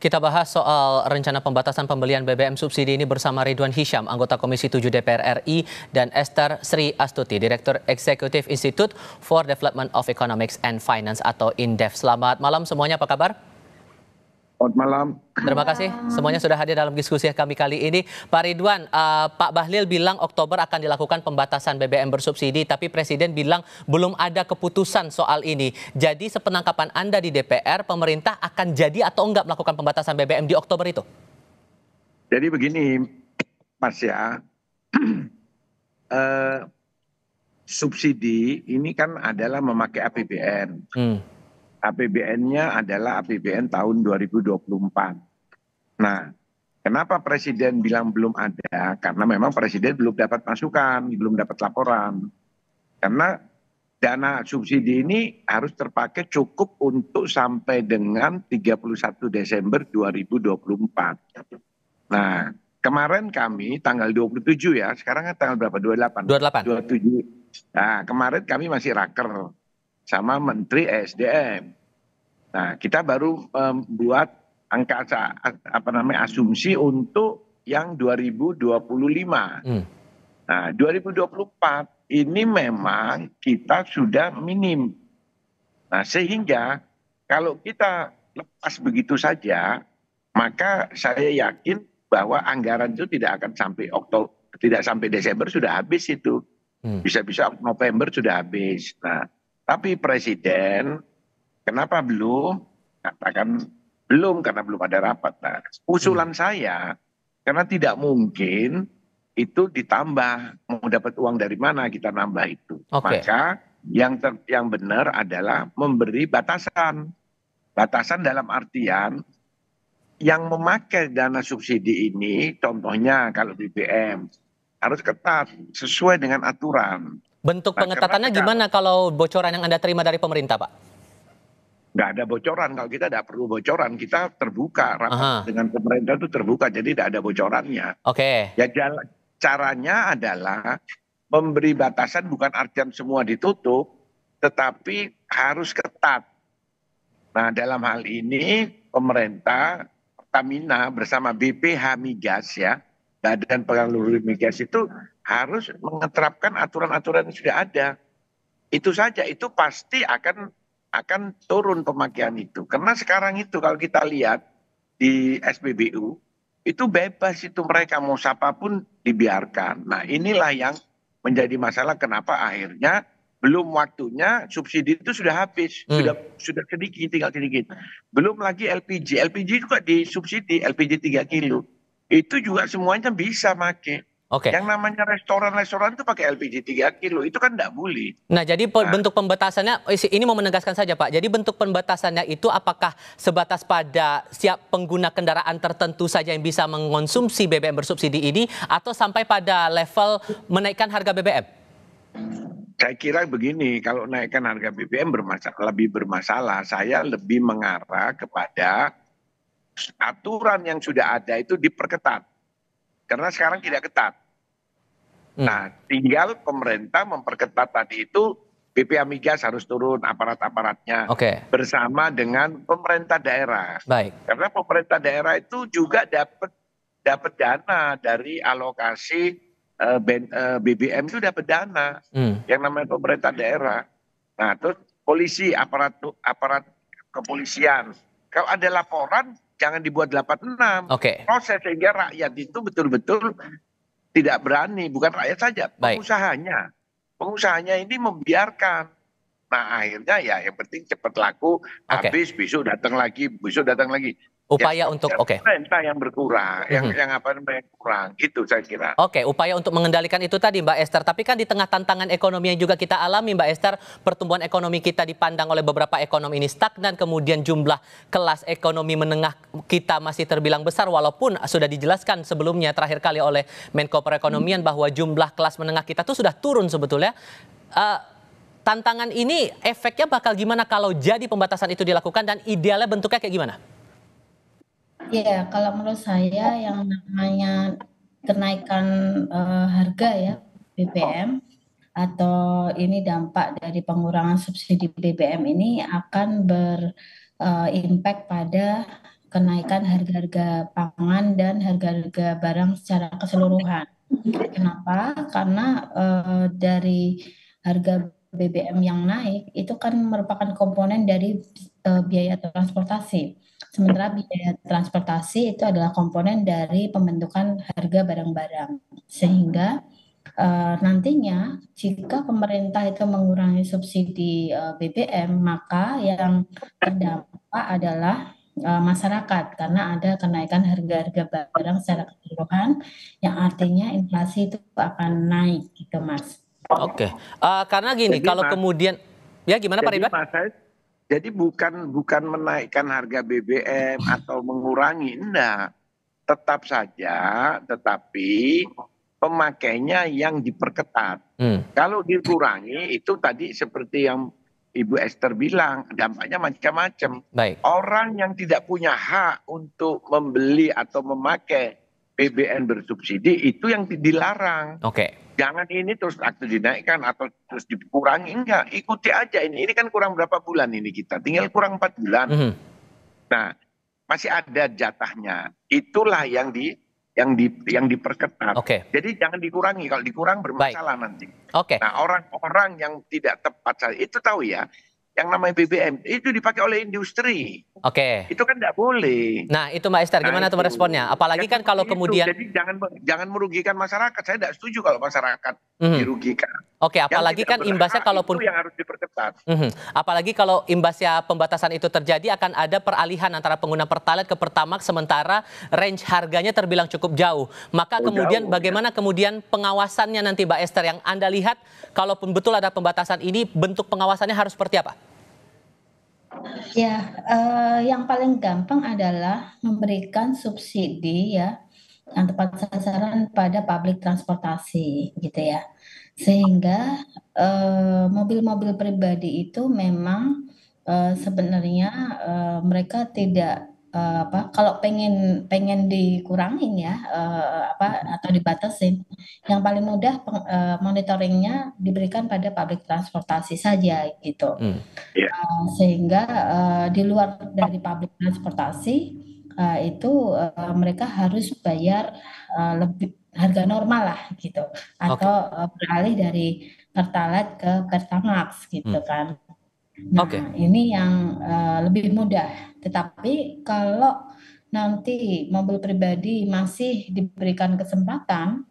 Kita bahas soal rencana pembatasan pembelian BBM subsidi ini bersama Ridwan Hisyam, anggota Komisi 7 DPR RI, dan Esther Sri Astuti, Direktur Eksekutif Institute for Development of Economics and Finance atau INDEF. Selamat malam semuanya, apa kabar? Selamat malam. Terima kasih semuanya sudah hadir dalam diskusi kami kali ini. Pak Ridwan, Pak Bahlil bilang Oktober akan dilakukan pembatasan BBM bersubsidi, tapi Presiden bilang belum ada keputusan soal ini. Jadi sepenangkapan Anda di DPR, pemerintah akan jadi atau enggak melakukan pembatasan BBM di Oktober itu? Jadi begini, Mas ya, subsidi ini kan adalah memakai APBN. APBN-nya adalah APBN tahun 2024. Nah, kenapa Presiden bilang belum ada? Karena memang Presiden belum dapat masukan, belum dapat laporan. Karena dana subsidi ini harus terpakai cukup untuk sampai dengan 31 Desember 2024. Nah, kemarin kami tanggal 27 ya, sekarang kan tanggal berapa? 28? 27. Nah, kemarin kami masih raker sama Menteri ESDM. Nah, kita baru membuat asumsi untuk yang 2025. Nah, 2024 ini memang kita sudah minim. Nah, sehingga kalau kita lepas begitu saja, maka saya yakin bahwa anggaran itu tidak akan sampai Oktober, tidak sampai Desember sudah habis itu. Bisa-bisa November sudah habis. Nah, tapi Presiden kenapa belum? Katakan belum karena belum ada rapat. Nah, usulan saya karena tidak mungkin itu ditambah, mau dapat uang dari mana kita nambah itu. Maka yang benar adalah memberi batasan. Batasan dalam artian yang memakai dana subsidi ini, contohnya kalau BBM harus ketat sesuai dengan aturan. Bentuk pengetatannya gimana kalau bocoran yang Anda terima dari pemerintah, Pak? Nggak ada bocoran, kalau kita tidak perlu bocoran, kita terbuka, rapat dengan pemerintah itu terbuka, jadi tidak ada bocorannya. Ya, caranya adalah memberi batasan, bukan artian semua ditutup, tetapi harus ketat. Nah, dalam hal ini pemerintah, Pertamina bersama BPH Migas ya, Badan Pengelola Migas itu harus menerapkan aturan-aturan yang sudah ada. Itu saja, itu pasti akan turun pemakaian itu. Karena sekarang itu kalau kita lihat di SPBU, itu bebas itu mereka mau siapapun dibiarkan. Nah, inilah yang menjadi masalah kenapa akhirnya belum waktunya subsidi itu sudah habis, sudah sedikit, tinggal sedikit. Belum lagi LPG, LPG juga disubsidi, LPG 3 kilo. Itu juga semuanya bisa pakai. Yang namanya restoran itu pakai LPG 3 kilo, itu kan tidak boleh. Nah, jadi bentuk pembatasannya, ini mau menegaskan saja Pak, jadi bentuk pembatasannya itu apakah sebatas pada siap pengguna kendaraan tertentu saja yang bisa mengonsumsi BBM bersubsidi ini, atau sampai pada level menaikkan harga BBM? Saya kira begini, kalau naikkan harga BBM lebih bermasalah, saya lebih mengarah kepada aturan yang sudah ada itu diperketat. Karena sekarang tidak ketat. Nah, tinggal pemerintah memperketat tadi itu, BPH Migas harus turun aparat-aparatnya bersama dengan pemerintah daerah. Karena pemerintah daerah itu juga dapat dana dari alokasi BBM itu dapat dana yang namanya pemerintah daerah. Nah, terus polisi, aparat kepolisian, kalau ada laporan jangan dibuat 86 proses, sehingga rakyat itu betul-betul tidak berani, bukan rakyat saja, pengusahanya ini membiarkan. Nah, akhirnya ya yang penting cepat laku, habis, besok datang lagi. Upaya untuk pemerintah yang berkurang, yang kurang, itu saya kira. Upaya untuk mengendalikan itu tadi Mbak Esther. Tapi kan di tengah tantangan ekonomi yang juga kita alami Mbak Esther, pertumbuhan ekonomi kita dipandang oleh beberapa ekonom ini stagnan, kemudian jumlah kelas ekonomi menengah kita masih terbilang besar, walaupun sudah dijelaskan sebelumnya terakhir kali oleh Menko Perekonomian bahwa jumlah kelas menengah kita tuh sudah turun sebetulnya. Tantangan ini efeknya bakal gimana kalau jadi pembatasan itu dilakukan, dan idealnya bentuknya kayak gimana? Ya, kalau menurut saya yang namanya kenaikan harga ya BBM atau ini dampak dari pengurangan subsidi BBM ini akan berimpact pada kenaikan harga-harga pangan dan harga-harga barang secara keseluruhan. Kenapa? Karena dari harga BBM yang naik itu kan merupakan komponen dari biaya transportasi. Sementara biaya transportasi itu adalah komponen dari pembentukan harga barang-barang. Sehingga nantinya jika pemerintah itu mengurangi subsidi BBM, maka yang terdampak adalah masyarakat karena ada kenaikan harga-harga barang secara keseluruhan yang artinya inflasi itu akan naik gitu Mas. Oke, karena gini, jadi, kalau Mas, kemudian ya gimana Pak Ridwan? Jadi bukan menaikkan harga BBM atau mengurangi, enggak. Tetap saja, tetapi pemakainya yang diperketat. Kalau dikurangi itu tadi seperti yang Ibu Esther bilang, dampaknya macam-macam. Orang yang tidak punya hak untuk membeli atau memakai BBM bersubsidi itu yang dilarang. Jangan ini terus aktu dinaikkan atau terus dikurangi, enggak. Ikuti aja ini kan kurang berapa bulan ini kita, tinggal kurang 4 bulan. Nah, masih ada jatahnya. Itulah yang diperketat. Jadi jangan dikurangi, kalau dikurang bermasalah nanti. Nah, orang-orang yang tidak tepat saja itu tahu ya, yang namanya BBM itu dipakai oleh industri. Itu kan tidak boleh. Nah, itu Mbak Esther, gimana tuh meresponnya? Apalagi kan kalau kemudian jadi jangan merugikan masyarakat. Saya tidak setuju kalau masyarakat dirugikan. Apalagi kan imbasnya kalaupun itu yang harus diperketat. Apalagi kalau imbasnya pembatasan itu terjadi akan ada peralihan antara pengguna Pertalite ke Pertamax sementara range harganya terbilang cukup jauh. Maka kemudian bagaimana kemudian pengawasannya nanti Mbak Esther, yang Anda lihat kalaupun betul ada pembatasan ini, bentuk pengawasannya harus seperti apa? Ya, yang paling gampang adalah memberikan subsidi ya yang tepat sasaran pada publik transportasi gitu ya. Sehingga mobil-mobil pribadi itu memang sebenarnya mereka tidak kalau pengen dikurangin ya atau dibatasin, yang paling mudah monitoringnya diberikan pada public transportasi saja gitu. Sehingga di luar dari public transportasi itu mereka harus bayar lebih harga normal lah gitu, atau beralih dari Pertalite ke Pertamax gitu kan. Nah, ini yang lebih mudah. Tetapi kalau nanti mobil pribadi masih diberikan kesempatan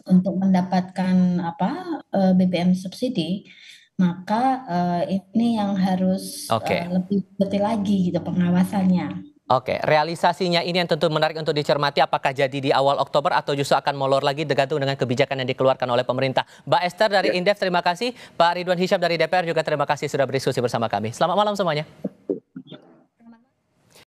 untuk mendapatkan BBM subsidi, maka ini yang harus lebih detail lagi gitu pengawasannya. Realisasinya ini yang tentu menarik untuk dicermati, apakah jadi di awal Oktober atau justru akan molor lagi tergantung dengan kebijakan yang dikeluarkan oleh pemerintah. Mbak Esther dari Indef terima kasih, Pak Ridwan Hisyam dari DPR juga terima kasih sudah berdiskusi bersama kami. Selamat malam semuanya.